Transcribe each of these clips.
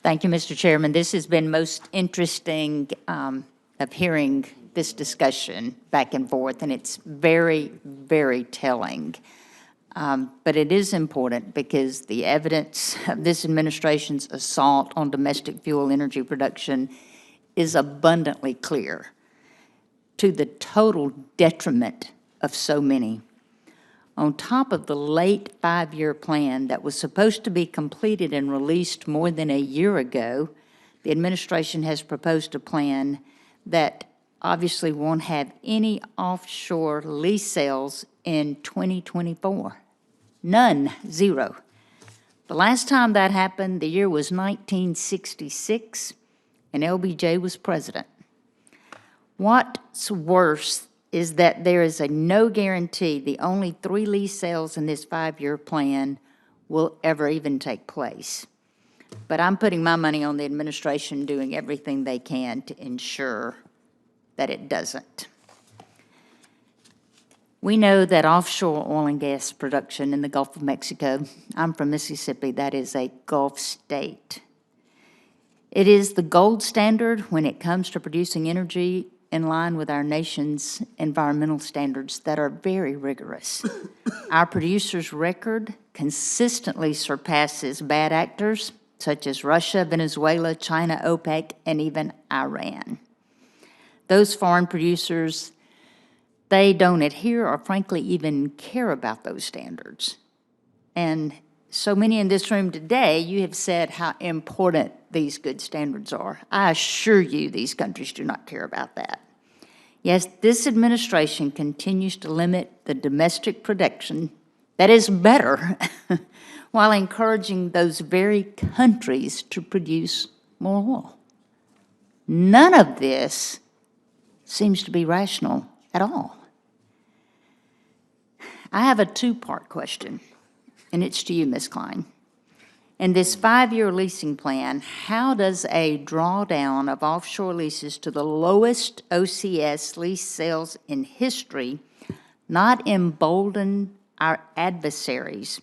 Thank you, Mr. Chairman. This has been most interesting of hearing this discussion back and forth, and it's very, very telling. But it is important because the evidence of this administration's assault on domestic fuel energy production is abundantly clear, to the total detriment of so many. On top of the late 5-year plan that was supposed to be completed and released more than a year ago, the administration has proposed a plan that obviously won't have any offshore lease sales in 2024. None, zero. The last time that happened, the year was 1966, and LBJ was president. What's worse is that there is no guarantee the only 3 lease sales in this 5-year plan will ever even take place. But I'm putting my money on the administration doing everything they can to ensure that it doesn't. We know that offshore oil and gas production in the Gulf of Mexico, I'm from Mississippi, that is a Gulf state. It is the gold standard when it comes to producing energy in line with our nation's environmental standards that are very rigorous. Our producers' record consistently surpasses bad actors such as Russia, Venezuela, China, OPEC, and even Iran. Those foreign producers, they don't adhere or frankly even care about those standards. And so many in this room today, you have said how important these good standards are. I assure you these countries do not care about that. Yes, this administration continues to limit the domestic production that is better while encouraging those very countries to produce more oil. None of this seems to be rational at all. I have a 2-part question, and it's to you, Ms. Klein. In this 5-year leasing plan, how does a drawdown of offshore leases to the lowest OCS lease sales in history not embolden our adversaries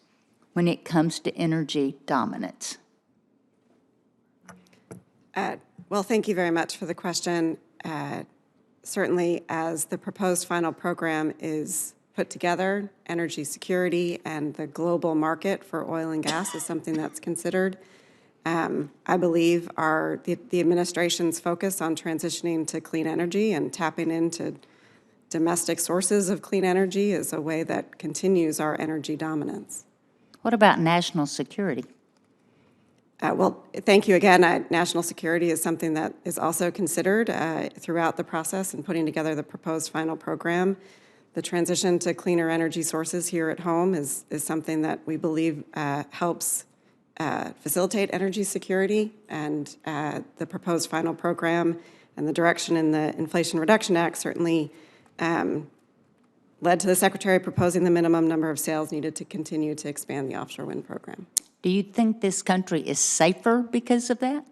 when it comes to energy dominance? Well, thank you very much for the question. Certainly, as the proposed final program is put together, energy security and the global market for oil and gas is something that's considered. I believe the administration's focus on transitioning to clean energy and tapping into domestic sources of clean energy is a way that continues our energy dominance. What about national security? Well, thank you again. National security is something that is also considered throughout the process in putting together the proposed final program. The transition to cleaner energy sources here at home is something that we believe helps facilitate energy security, and the proposed final program and the direction in the Inflation Reduction Act certainly led to the Secretary proposing the minimum number of sales needed to continue to expand the offshore wind program. Do you think this country is safer because of that?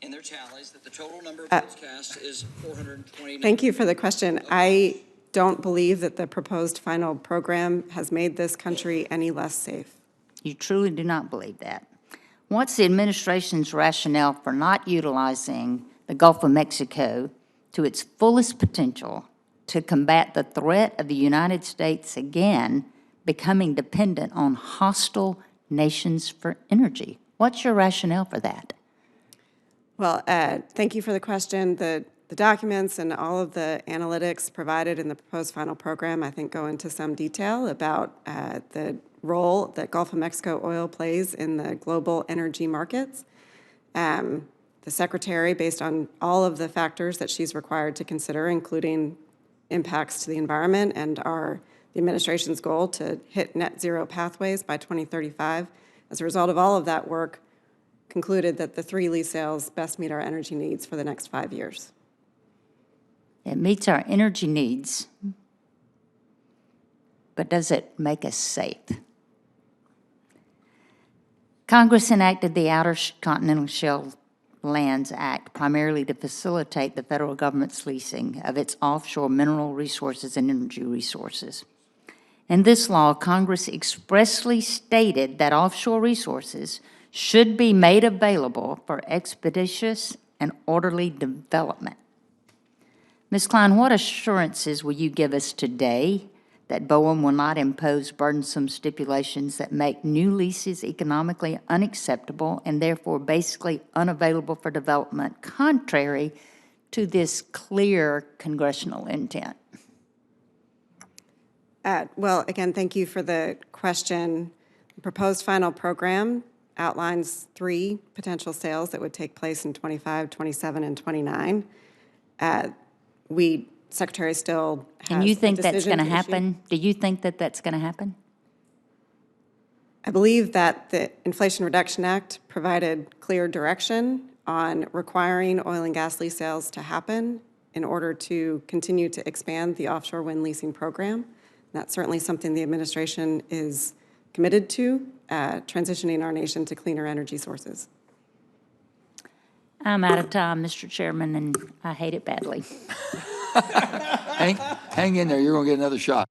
In their tallies, that the total number of votes cast is 429. Thank you for the question. I don't believe that the proposed final program has made this country any less safe. You truly do not believe that. What's the administration's rationale for not utilizing the Gulf of Mexico to its fullest potential to combat the threat of the United States again becoming dependent on hostile nations for energy? What's your rationale for that? Well, thank you for the question. The documents and all of the analytics provided in the proposed final program, I think, go into some detail about the role that Gulf of Mexico oil plays in the global energy markets. The Secretary, based on all of the factors that she's required to consider, including impacts to the environment and the administration's goal to hit net zero pathways by 2035, as a result of all of that work, concluded that the 3 lease sales best meet our energy needs for the next 5 years. It meets our energy needs, but does it make us safe? Congress enacted the Outer Continental Shelf Lands Act primarily to facilitate the federal government's leasing of its offshore mineral resources and energy resources. In this law, Congress expressly stated that offshore resources should be made available for expeditious and orderly development. Ms. Klein, what assurances will you give us today that BOEM will not impose burdensome stipulations that make new leases economically unacceptable and therefore basically unavailable for development, contrary to this clear congressional intent? Well, again, thank you for the question. The proposed final program outlines 3 potential sales that would take place in 25, 27, and 29. Secretary still has And you a think that's decision going to to issue. happen? Do you think that that's going to happen? I believe that the Inflation Reduction Act provided clear direction on requiring oil and gas lease sales to happen in order to continue to expand the offshore wind leasing program. That's certainly something the administration is committed to, transitioning our nation to cleaner energy sources. I'm out of time, Mr. Chairman, and I hate it badly. Hang in there, you're going to get another shot.